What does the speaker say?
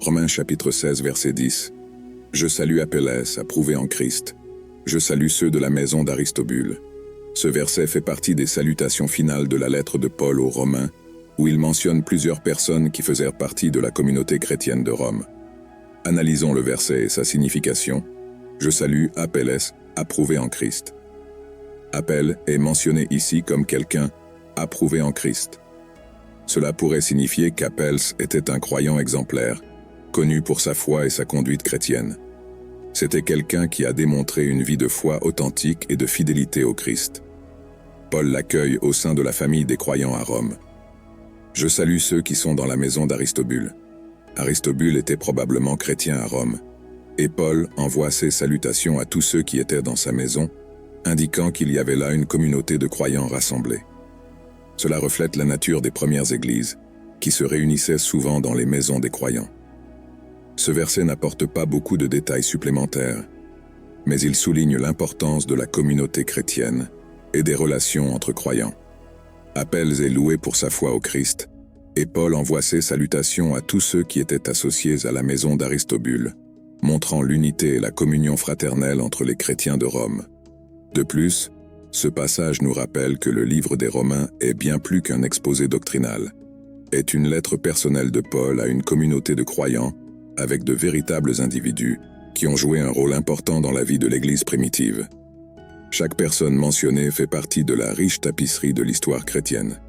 Romains chapitre 16 verset 10. Je salue Apelles, approuvé en Christ. Je salue ceux de la maison d'Aristobule. Ce verset fait partie des salutations finales de la lettre de Paul aux Romains, où il mentionne plusieurs personnes qui faisaient partie de la communauté chrétienne de Rome. Analysons le verset et sa signification. Je salue Apelles, approuvé en Christ. Appel est mentionné ici comme quelqu'un approuvé en Christ. Cela pourrait signifier qu'Apelles était un croyant exemplaire, connu pour sa foi et sa conduite chrétienne. C'était quelqu'un qui a démontré une vie de foi authentique et de fidélité au Christ. Paul l'accueille au sein de la famille des croyants à Rome. Je salue ceux qui sont dans la maison d'Aristobule. Aristobule était probablement chrétien à Rome, et Paul envoie ses salutations à tous ceux qui étaient dans sa maison, indiquant qu'il y avait là une communauté de croyants rassemblés. Cela reflète la nature des premières églises, qui se réunissaient souvent dans les maisons des croyants. Ce verset n'apporte pas beaucoup de détails supplémentaires, mais il souligne l'importance de la communauté chrétienne et des relations entre croyants. Apelles est loué pour sa foi au Christ, et Paul envoie ses salutations à tous ceux qui étaient associés à la maison d'Aristobule, montrant l'unité et la communion fraternelle entre les chrétiens de Rome. De plus, ce passage nous rappelle que le livre des Romains est bien plus qu'un exposé doctrinal, est une lettre personnelle de Paul à une communauté de croyants avec de véritables individus qui ont joué un rôle important dans la vie de l'Église primitive. Chaque personne mentionnée fait partie de la riche tapisserie de l'histoire chrétienne.